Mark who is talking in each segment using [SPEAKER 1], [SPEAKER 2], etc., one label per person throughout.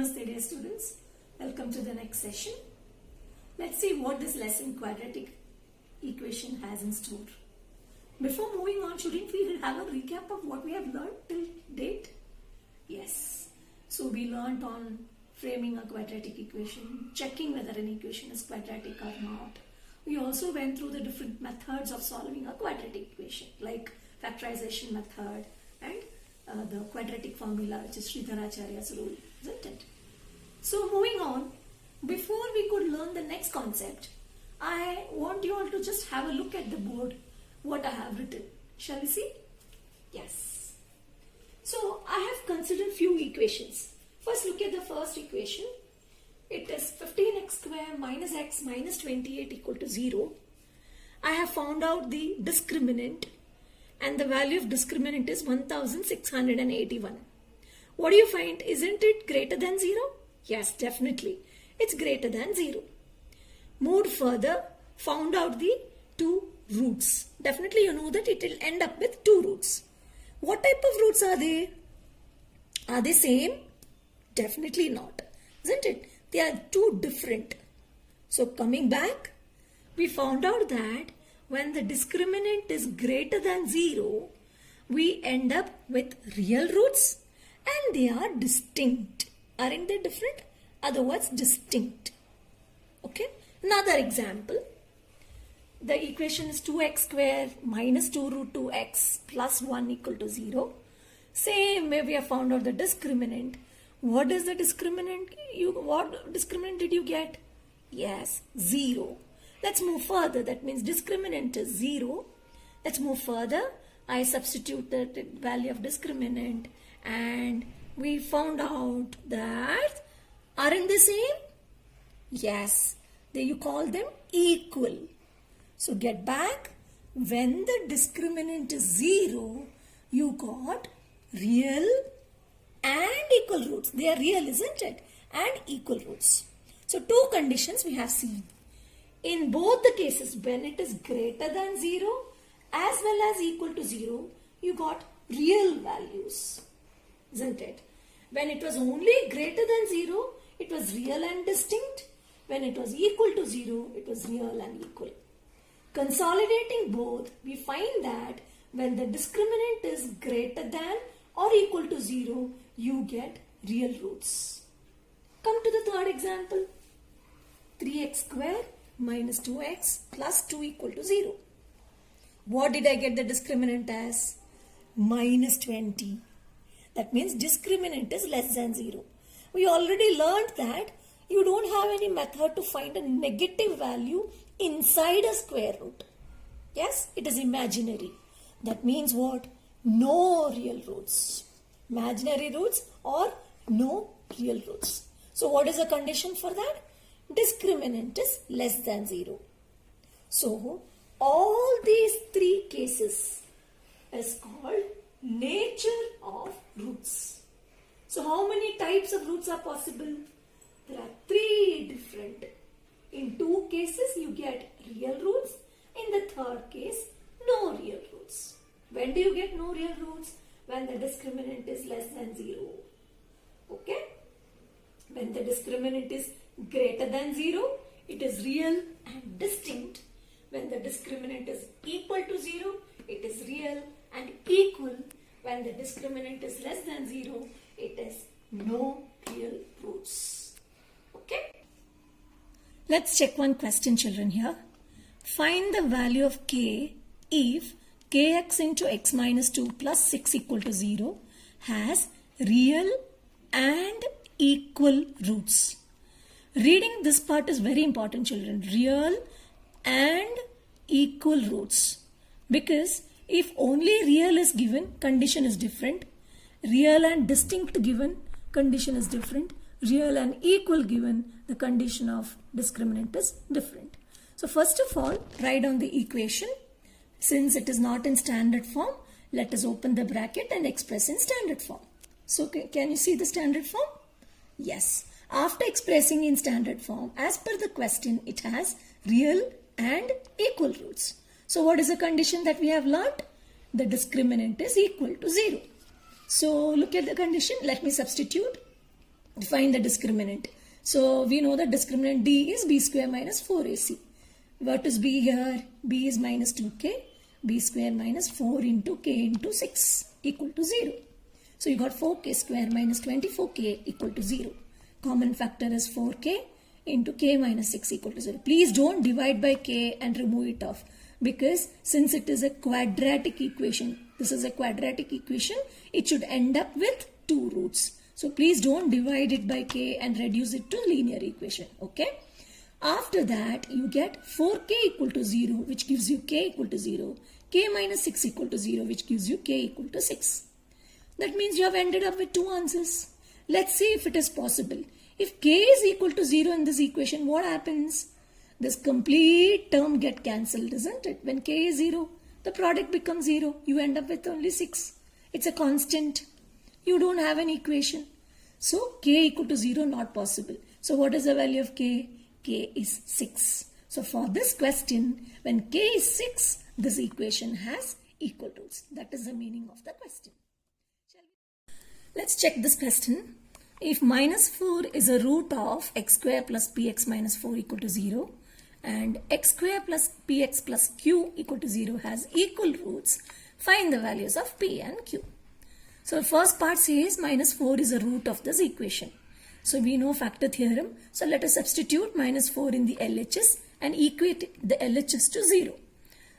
[SPEAKER 1] Namaste dear students, welcome to the next session. Let's see what this lesson quadratic equation has in store. Before moving on, shouldn't we have a recap of what we have learned till date? Yes, so we learned on framing a quadratic equation, checking whether an equation is quadratic or not. We also went through the different methods of solving a quadratic equation like factorization method and the quadratic formula, which is Sridharacharya's rule, isn't it? So moving on, before we could learn the next concept, I want you all to just have a look at the board, what I have written. Shall we see? Yes. So I have considered few equations. First look at the first equation. It is 15x square minus x minus 28 equal to 0. I have found out the discriminant. And the value of discriminant is 1681. What do you find? Isn't it greater than 0? Yes, definitely. It's greater than 0. Moved further, found out the two roots. Definitely you know that it will end up with two roots. What type of roots are they? Are they same? Definitely not. Isn't it? They are two different. So coming back, we found out that when the discriminant is greater than 0, we end up with real roots and they are distinct. Aren't they different? Otherwise distinct. Okay. Another example. The equation is 2x square minus 2 root 2x plus 1 equal to 0. Same way we have found out the discriminant. What is the discriminant? What discriminant did you get? Yes, 0. Let's move further. That means discriminant is 0. Let's move further. I substitute the value of discriminant and we found out that aren't they same? Yes. You call them equal. So get back. When the discriminant is 0, you got real and equal roots. They are real, isn't it? And equal roots. So two conditions we have seen. In both the cases, when it is greater than 0 as well as equal to 0, you got real values, isn't it? When it was only greater than 0, it was real and distinct. When it was equal to 0, it was real and equal. Consolidating both, we find that when the discriminant is greater than or equal to 0, you get real roots. Come to the third example. 3x square minus 2x plus 2 equal to 0. What did I get the discriminant as? Minus 20. That means discriminant is less than 0. We already learned that you don't have any method to find a negative value inside a square root. Yes, it is imaginary. That means what? No real roots. Imaginary roots or no real roots. So what is the condition for that? Discriminant is less than 0. So all these three cases is called nature of roots. So how many types of roots are possible? There are three different. In two cases you get real roots. In the third case, no real roots. When do you get no real roots? When the discriminant is less than 0. Okay? When the discriminant is greater than 0, it is real and distinct. When the discriminant is equal to 0, it is real and equal. When the discriminant is less than 0, it is no real roots. Okay? Let's check one question, children, here. Find the value of k if kx into x minus 2 plus 6 equal to 0 has real and equal roots. Reading this part is very important, children. Real and equal roots. Because if only real is given, condition is different. Real and distinct given, condition is different. Real and equal given, the condition of discriminant is different. So first of all, write down the equation. Since it is not in standard form, let us open the bracket and express in standard form. So can you see the standard form? Yes. After expressing in standard form, as per the question, it has real and equal roots. So what is the condition that we have learnt? The discriminant is equal to 0. So look at the condition. Let me substitute. find the discriminant. So we know the discriminant D is b square minus 4ac. What is b here? B is minus 2k. B square minus 4 into k into 6 equal to 0. So you got 4k square minus 24k equal to 0. Common factor is 4k into k minus 6 equal to 0. Please don't divide by k and remove it off, because since it is a quadratic equation, this is a quadratic equation, it should end up with 2 roots. So please don't divide it by k and reduce it to linear equation. Okay. After that, you get 4k equal to 0, which gives you k equal to 0. K minus 6 equal to 0, which gives you k equal to 6. That means you have ended up with 2 answers. Let's see if it is possible. If k is equal to 0 in this equation, what happens? This complete term get cancelled, isn't it? When k is 0, the product becomes 0. You end up with only 6. It's a constant. You don't have an equation. So k equal to 0 not possible. So what is the value of k? K is 6. So for this question, when k is 6, this equation has equal roots. That is the meaning of the question. Let's check this question. If minus 4 is a root of x square plus px minus 4 equal to 0 and x square plus px plus q equal to 0 has equal roots, find the values of p and q. So first part says minus 4 is a root of this equation. So we know factor theorem. So let us substitute minus 4 in the LHS and equate the LHS to 0.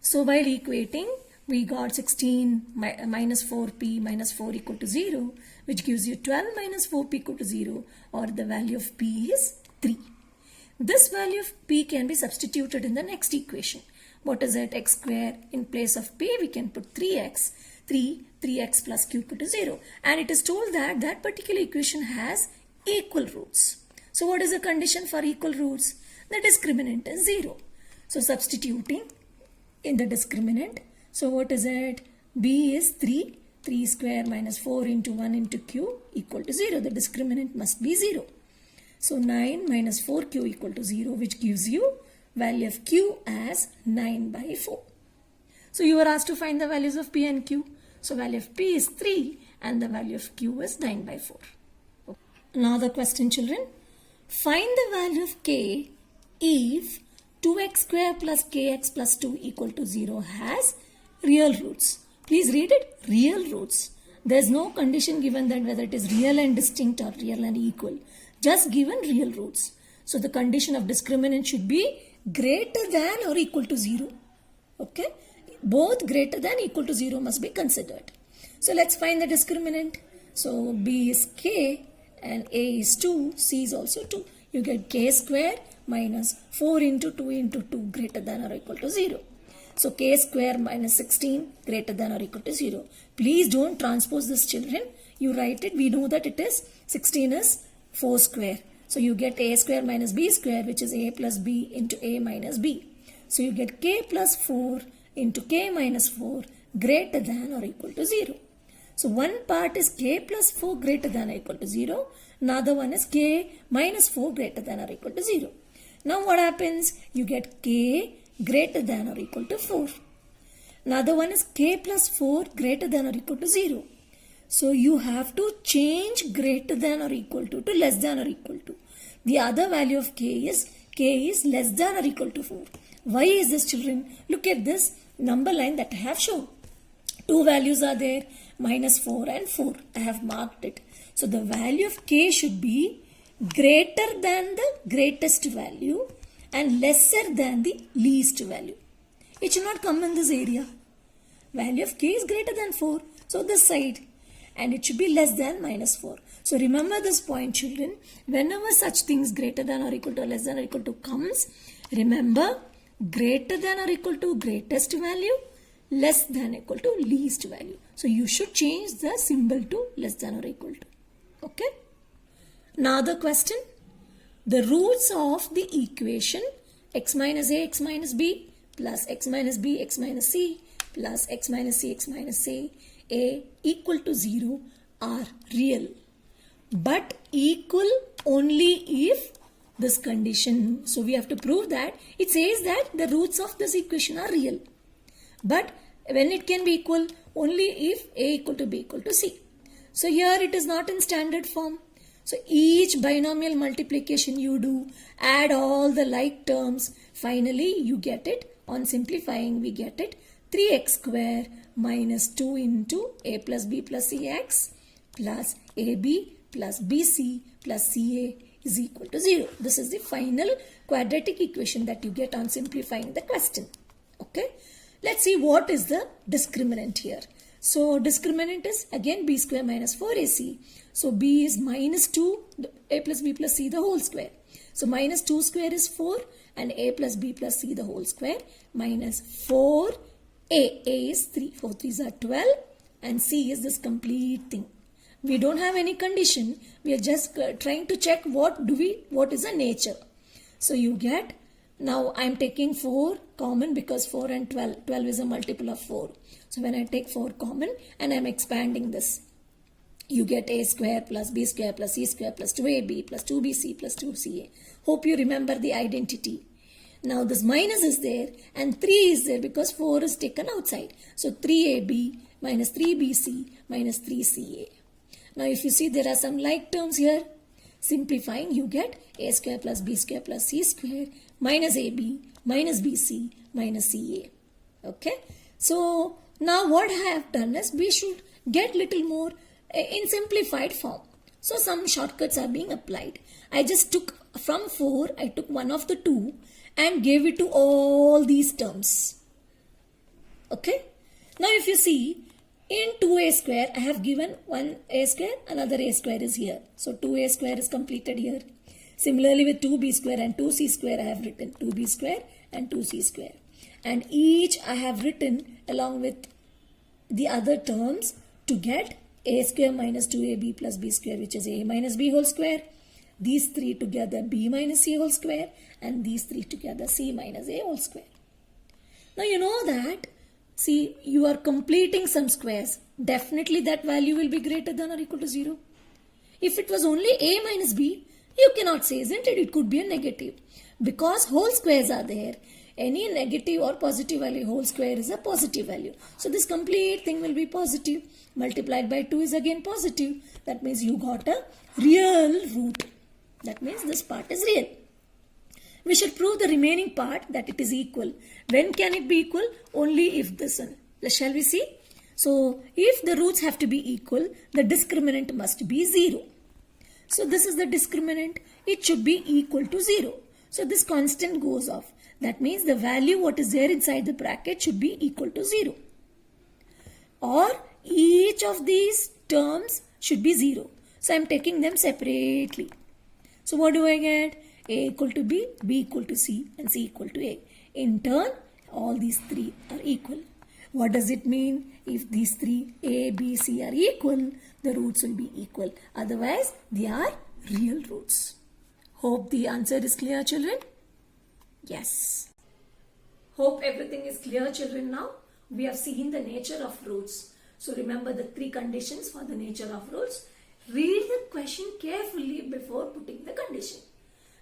[SPEAKER 1] So while equating, we got 16 minus 4p minus 4 equal to 0, which gives you 12 minus 4p equal to 0, or the value of p is 3. This value of p can be substituted in the next equation. What is it? X square. In place of p, we can put 3x. 3x plus q equal to 0. And it is told that that particular equation has equal roots. So what is the condition for equal roots? The discriminant is 0. So substituting in the discriminant. So what is it? B is 3. 3 square minus 4 into 1 into q equal to 0. The discriminant must be 0. So 9 minus 4q equal to 0, which gives you value of q as 9 by 4. So you are asked to find the values of p and q. So value of p is 3 and the value of q is 9 by 4. Now the question, children. Find the value of k if 2x square plus kx plus 2 equal to 0 has real roots. Please read it. Real roots. There is no condition given that whether it is real and distinct or real and equal. Just given real roots. So the condition of discriminant should be greater than or equal to 0. Okay. Both greater than equal to 0 must be considered. So let's find the discriminant. So b is k and a is 2, c is also 2. You get k square minus 4 into 2 into 2 greater than or equal to 0. So k square minus 16 greater than or equal to 0. Please don't transpose this, children. You write it. We know that it is 16 is 4 square. So you get a square minus b square, which is a plus b into a minus b. So you get k plus 4 into k minus 4 greater than or equal to 0. So one part is k plus 4 greater than or equal to 0. Another one is k minus 4 greater than or equal to 0. Now what happens? You get k greater than or equal to 4. Another one is k plus 4 greater than or equal to 0. So you have to change greater than or equal to less than or equal to. The other value of k is less than or equal to 4. Why is this, children? Look at this number line that I have shown. Two values are there, minus 4 and 4. I have marked it. So the value of k should be greater than the greatest value and lesser than the least value. It should not come in this area. Value of k is greater than 4. So this side. And it should be less than minus 4. So remember this point, children. Whenever such things greater than or equal to or less than or equal to comes, remember greater than or equal to greatest value, less than equal to least value. So you should change the symbol to less than or equal to. Okay. Now the question. The roots of the equation x minus a, x minus b plus x minus b, x minus c plus x minus c, x minus a equal to 0 are real. But equal only if this condition. So we have to prove that it says that the roots of this equation are real. But when it can be equal? Only if a equal to b equal to c. So here it is not in standard form. So each binomial multiplication you do, add all the like terms. Finally, you get it. On simplifying, we get it 3x square minus 2 into a plus b plus cx plus ab plus bc plus ca is equal to 0. This is the final quadratic equation that you get on simplifying the question. Okay. Let's see what is the discriminant here. So discriminant is again b square minus 4ac. So b is minus 2 a plus b plus c the whole square. So minus 2 square is 4 and a plus b plus c the whole square minus 4a. A is 3. 4 3s are 12 and c is this complete thing. We don't have any condition. We are just trying to check what is the nature. So you get, now I am taking 4 common because 4 and 12. 12 is a multiple of 4. So when I take 4 common and I am expanding this, you get a square plus b square plus c square plus 2ab plus 2bc plus 2ca. Hope you remember the identity. Now this minus is there and 3 is there because 4 is taken outside. So 3ab minus 3bc minus 3ca. Now if you see there are some like terms here. Simplifying you get a square plus b square plus c square minus ab minus bc minus ca. Okay. So now what I have done is we should get little more in simplified form. So some shortcuts are being applied. I just took from 4, I took one of the 2 and gave it to all these terms. Okay. Now if you see in 2a square, I have given one a square, another a square is here. So 2a square is completed here. Similarly with 2b square and 2c square, I have written 2b square and 2c square. And each I have written along with the other terms to get a square minus 2ab plus b square, which is a minus b whole square. These 3 together b minus c whole square and these 3 together c minus a whole square. Now you know that, see, you are completing some squares. Definitely that value will be greater than or equal to 0. If it was only a minus b, you cannot say, isn't it? It could be a negative. Because whole squares are there, any negative or positive value whole square is a positive value. So this complete thing will be positive. Multiplied by 2 is again positive. That means you got a real root. That means this part is real. We should prove the remaining part that it is equal. When can it be equal? Only if this one. Shall we see? So if the roots have to be equal, the discriminant must be 0. So this is the discriminant. It should be equal to 0. So this constant goes off. That means the value what is there inside the bracket should be equal to 0. Or each of these terms should be 0. So I am taking them separately. So what do I get? A equal to b, b equal to c and c equal to a. In turn, all these 3 are equal. What does it mean? If these 3 a, b, c are equal, the roots will be equal. Otherwise, they are real roots. Hope the answer is clear, children? Yes. Hope everything is clear, children, now. We have seen the nature of roots. So remember the 3 conditions for the nature of roots. Read the question carefully before putting the condition.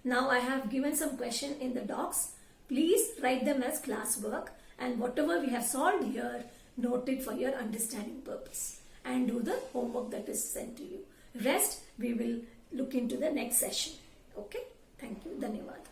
[SPEAKER 1] Now I have given some question in the docs. Please write them as classwork and whatever we have solved here, note it for your understanding purpose and do the homework that is sent to you. Rest we will look into the next session. Okay. Thank you. Dhanyavad.